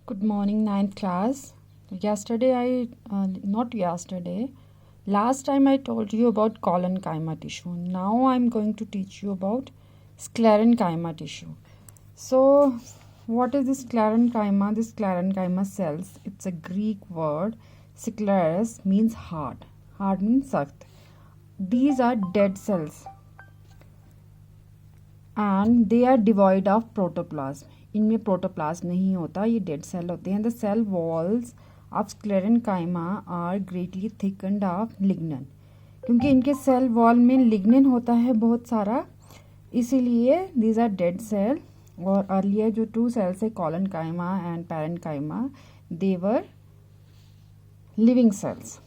Good morning, ninth class. Not yesterday, last time I told you about colon-chyma tissue. Now I'm going to teach you about sclerenchyma tissue. So, what is this sclerenchyma? This sclerenchyma cells, it's a Greek word. Scleres means hard. Hard means सख्त. These are dead cells and they are devoid of protoplasm. इनमें protoplasm नहीं होता, ये dead cell होते हैं. The cell walls of sclerenchyma are greatly thickened of lignin. क्योंकि इनके cell wall में लिग्निन होता है बहुत सारा, इसीलिए दीज आर डेड सेल. और अर्लियर जो टू सेल्स है collenchyma and parenchyma, they were living cells.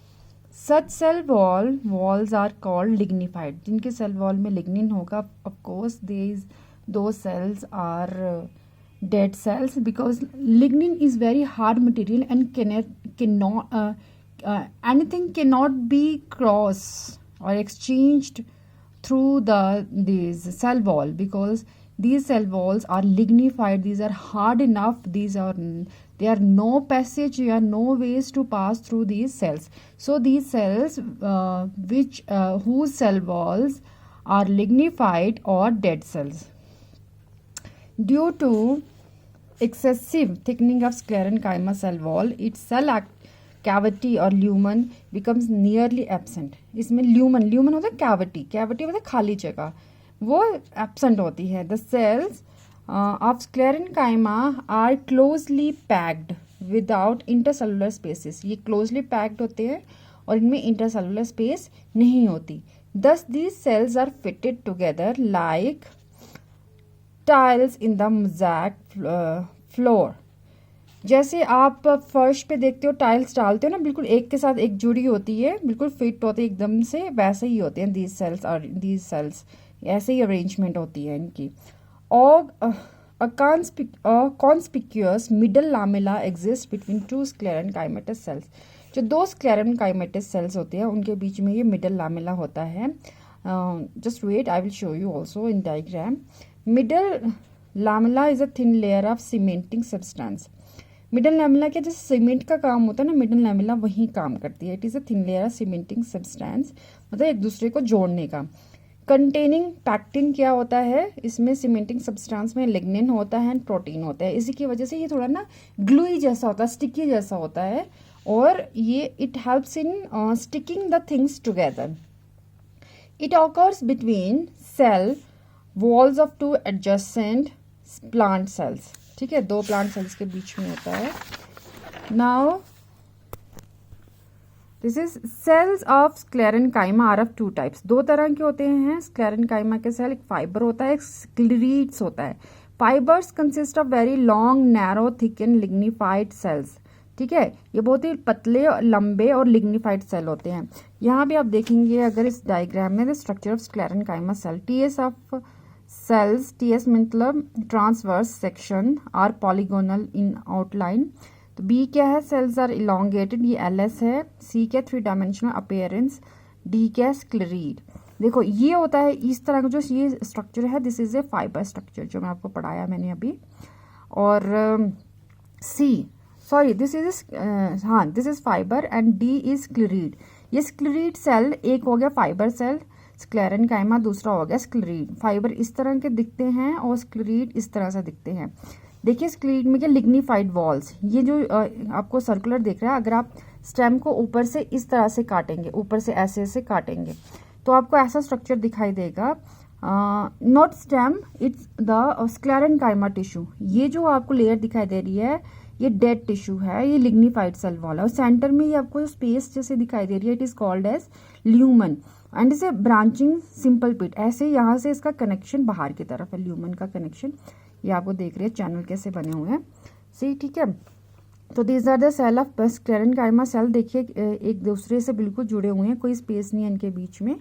Such cell walls are called lignified. जिनके सेल वॉल में लिग्निन होगा, of course those cells are dead cells because lignin is very hard material and anything cannot be crossed or exchanged through these cell wall, because these cell walls are lignified. These are hard enough. There are no passage, there are no ways to pass through these cells. So these cells whose cell walls are lignified or dead cells. Due to excessive thickening of sclerenchyma cell wall, its cell cavity or lumen becomes nearly absent. इसमें lumen होता है cavity होता है खाली जगह, वो absent होती है. The cells of sclerenchyma are closely packed without intercellular spaces. ये closely packed होते हैं और इनमें intercellular space नहीं होती. Thus these cells are fitted together like tiles in the mosaic floor. जैसे आप फर्श पे देखते हो टाइल्स डालते हो ना, बिल्कुल एक के साथ एक जुड़ी होती है, बिल्कुल फिट होती है एकदम से, वैसे ही होते हैं दीज सेल्स. ऐसे ही अरेंजमेंट होती है इनकी. और conspicuous middle lamella exist between two sclerenchymatous cells. जो दो स्क्लेरेनकाइमेटस सेल्स होते हैं उनके बीच में ये मिडल लामेला होता है. Just wait, I will show you also in diagram. Middle lamella is a thin layer of cementing substance. Middle lamella के जैसे सीमेंट का काम होता है ना, मिडल लैमेला वही काम करती है. It is a thin layer of cementing substance, मतलब एक दूसरे को जोड़ने का. कंटेनिंग पैक्टिन क्या होता है, इसमें सीमेंटिंग सब्सटेंस में लिग्निन होता है एंड प्रोटीन होता है. इसी की वजह से ये थोड़ा ना ग्लूई जैसा होता है, स्टिकी जैसा होता है, और ये it helps in sticking the things together. It occurs between cell walls of two adjacent plant cells. ठीक है, दो प्लांट सेल्स के बीच में होता है. Now this is cells of sclerenchyma are of two types. दो तरह के होते हैं स्क्लेरेनकाइमा के सेल. एक फाइबर होता है, एक स्क्लेरीड्स होता है. Fibres consist of very long narrow thick and lignified cells. ठीक है, ये बहुत ही पतले लंबे और लिग्निफाइड सेल होते हैं. यहाँ भी आप देखेंगे अगर इस डायग्राम में, the structure of sclerenchyma cell. TS of cells, TS मतलब transverse section, are polygonal in outline. तो बी क्या है, सेल्स आर इलोंगेटेड, ये एलएस है. सी क्या, थ्री डायमेंशनल अपीयरेंस. डी क्या, स्क्लेरीड. देखो ये होता है इस तरह का जो ये स्ट्रक्चर है, this is a fibre structure जो मैं आपको पढ़ाया मैंने अभी. और C sorry this is fibre and D is sclereid. ये स्क्लेरीड सेल एक हो गया फाइबर सेल, स्क्लेरेनकाइमा दूसरा हो गया स्क्लेरीड. फाइबर इस तरह के दिखते हैं और स्क्लेरीड इस तरह से दिखते हैं. देखिए स्क्लेरीड में क्या, लिग्निफाइड वॉल्स. ये जो आपको सर्कुलर दिख रहा है, अगर आप स्टेम को ऊपर से इस तरह से काटेंगे, ऊपर से ऐसे काटेंगे, तो आपको ऐसा स्ट्रक्चर दिखाई देगा. Not stem, it's the sclerenchyma tissue. ये जो आपको लेयर दिखाई दे रही है, ये डेड टिश्यू है, ये लिग्निफाइड सेल वॉल है. और सेंटर में ये आपको स्पेस जैसे दिखाई दे रही है, it is called as lumen and is a branching simple pit. ऐसे यहाँ से इसका कनेक्शन बाहर की तरफ है, ल्यूमन का कनेक्शन. ये आपको देख रहे हैं चैनल कैसे बने हुए हैं, सही. ठीक है, तो these are the cell of sclerenchyma cell. देखिए एक दूसरे से बिल्कुल जुड़े हुए हैं, कोई स्पेस नहीं है इनके बीच में.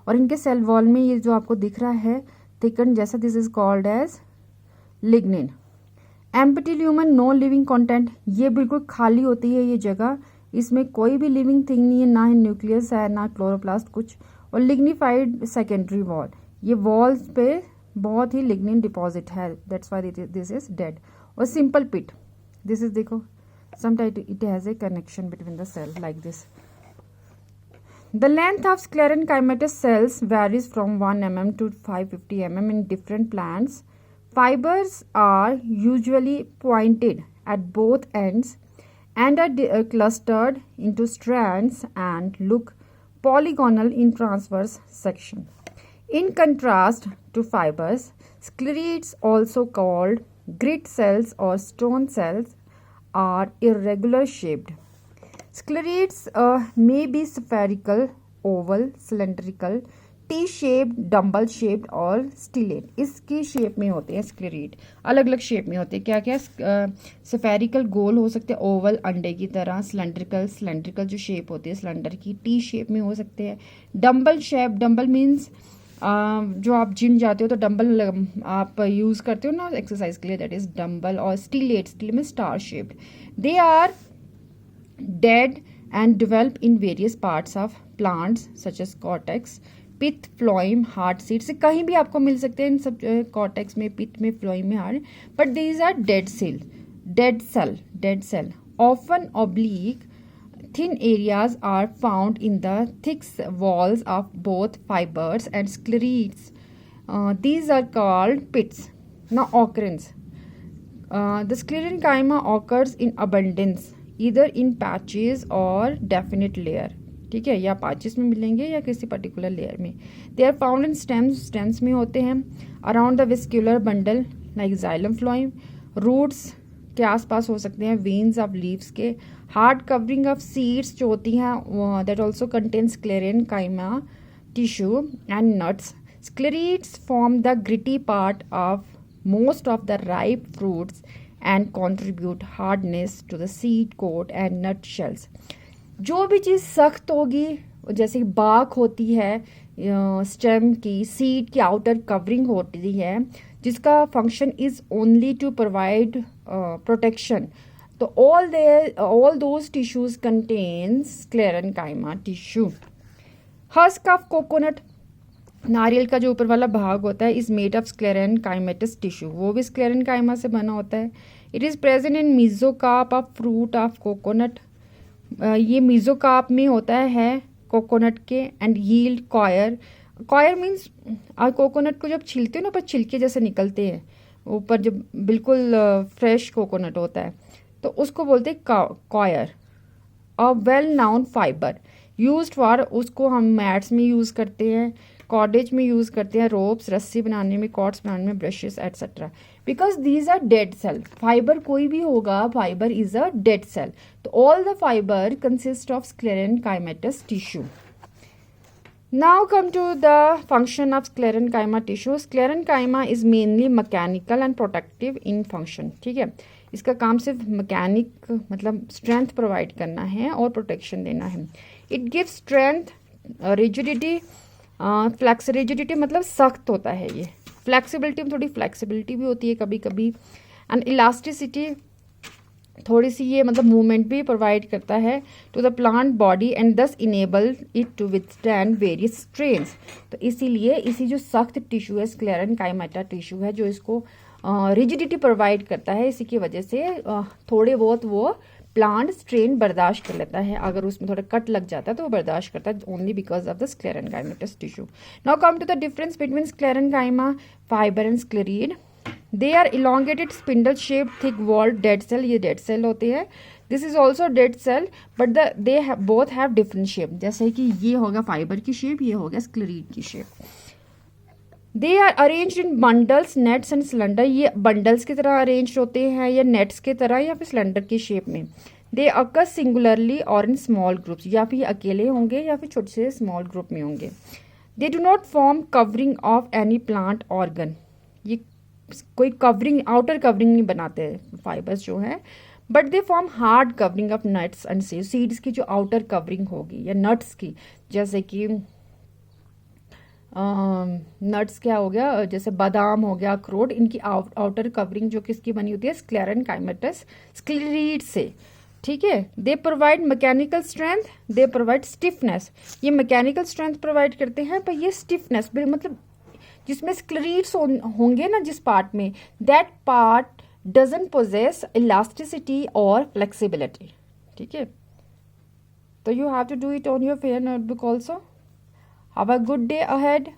और इनके सेल वॉल में ये जो आपको दिख रहा है थिकन जैसा, this is called as lignin. Empty lumen, no living content. ये बिल्कुल खाली होती है ये जगह, इसमें कोई भी लिविंग थिंग नहीं है, ना ही न्यूक्लियस है ना क्लोरोप्लास्ट कुछ. और लिग्निफाइड सेकेंडरी वॉल, ये वॉल्स पे बहुत ही लिग्निन डिपॉजिट है, that's why this is dead. और सिंपल पिट, दिस इज देखो, sometimes it has a connection between the cell like this. The length of sclerenchymatous cells varies from 1 mm to 550 mm in different plants. Fibers are usually pointed at both ends and are clustered into strands and look polygonal in transverse section. In contrast to fibers, sclerites, also called grit cells or stone cells, are irregular shaped. Sclerites may be spherical, oval, cylindrical, T-shaped, dumbbell shaped और stellate. इसकी shape में होते हैं स्क्लेरेट, अलग अलग shape में होते हैं. क्या क्या? स्फेरिकल गोल हो सकते हैं, ओवल अंडे की तरह, सिलेंड्रिकल जो शेप होती है सिलेंडर की, टी शेप में हो सकते हैं. डम्बल शेप, डम्बल मीन्स जो आप जिम जाते हो तो डंबल आप यूज़ करते हो ना एक्सरसाइज के लिए, दैट इज डंबल. और स्टीलेट में star shaped. They are dead and develop in various parts of plants such as cortex, pith, phloem, heart seed. से कहीं भी आपको मिल सकते हैं इन सब, कॉर्टेक्स में, पिथ में, फ्लोइम में, heart. But these are dead cell often oblique. Thin areas are found in the thick walls of both fibers and sclerites. These are called pits. Now occurrence. The sclerenchyma occurs in abundance, either in patches or definite layer. ठीक है, या patches में मिलेंगे या किसी particular layer में. They are found in stems में होते हैं, around the vascular bundle like xylem phloem, roots के आसपास हो सकते हैं, veins of leaves के, हार्ड कवरिंग ऑफ सीड्स जो होती हैं that also contain sclerenchyma tissue and nuts. Sclereids form the gritty part of most of the ripe fruits and contribute hardness to the seed coat and nut shells. जो भी चीज़ सख्त होगी, जैसे बाक होती है स्टेम की, सीड की आउटर कवरिंग होती है, जिसका function is only to provide protection. तो all those tissues contains sclerenchyma tissue. Husk of coconut, नारियल का जो ऊपर वाला भाग होता है, is made of sclerenchymatous tissue. वो भी sclerenchyma से बना होता है. It is present in mesocarp of fruit of coconut. ये mesocarp में होता है कोकोनट के. And yield coir. Coir means coconut को जब छीलते हो ना, पर छिलके जैसे निकलते हैं ऊपर, जब बिल्कुल फ्रेश कोकोनट होता है तो उसको बोलते हैं coir. A well known fibre used for, उसको हम मैट्स में यूज़ करते हैं, कॉर्डेज में यूज़ करते हैं, रोप्स, रस्सी बनाने में, कॉर्ड्स बनाने में, brushes etcetera. Because these are dead cell. Fibre कोई भी होगा, fibre is a dead cell. तो all the fibre consist of sclerenchymatous tissue. Now come to the function of sclerenchyma tissue. Sclerenchyma is mainly mechanical and protective in function. ठीक है, इसका काम सिर्फ mechanic मतलब स्ट्रेंथ प्रोवाइड करना है और प्रोटेक्शन देना है. It gives strength, rigidity, flex. Rigidity मतलब सख्त होता है ये. फ्लेक्सिबिलिटी में थोड़ी फ्लेक्सिबिलिटी भी होती है कभी कभी. एंड इलास्टिसिटी, थोड़ी सी ये मतलब मूवमेंट भी प्रोवाइड करता है to the plant body and thus enable it to withstand various strains. तो इसीलिए इसी जो सख्त टिश्यू है, sclerenchyma टिश्यू है, जो इसको रिजिडिटी प्रोवाइड करता है, इसी की वजह से थोड़े बहुत वो प्लांट स्ट्रेन बर्दाश्त कर लेता है. अगर उसमें थोड़ा कट लग जाता है तो वो बर्दाश्त करता है, only because of the sclerenchymatous tissue. Now come to the difference between sclerenchyma fibre and sclerid. They are elongated spindle shape thick walled dead cell. ये डेड सेल होते हैं. This is also dead cell but they both have different shape. जैसे कि ये होगा fibre की shape, ये होगा sclerid की shape. They are arranged in bundles, nets and cylinder. ये बंडल्स की तरह अरेंज होते हैं या नेट्स की तरह या फिर सिलेंडर की शेप में. दे अकर सिंगुलरली और इन स्मॉल ग्रुप्स, या फिर अकेले होंगे या फिर छोटे से स्मॉल ग्रुप में होंगे. They do not form covering of any plant organ. ये कोई कवरिंग, आउटर कवरिंग नहीं बनाते फाइबर्स जो है, but they form hard covering of nuts and seeds. Seeds की जो आउटर कवरिंग होगी या नट्स की, जैसे कि नट्स क्या हो गया, जैसे बादाम हो गया, अखरोट, इनकी आउटर कवरिंग जो किसकी बनी होती है, sclerenchymatous sclerid से. ठीक है. They provide mechanical strength, they provide stiffness. ये मैकेनिकल स्ट्रेंथ प्रोवाइड करते हैं, पर ये स्टिफनेस मतलब जिसमें स्क्लेरीड्स होंगे ना जिस पार्ट में, that part doesn't possess elasticity और फ्लेक्सिबिलिटी. ठीक है, तो you have to do it on your fair notebook also. Have a good day ahead.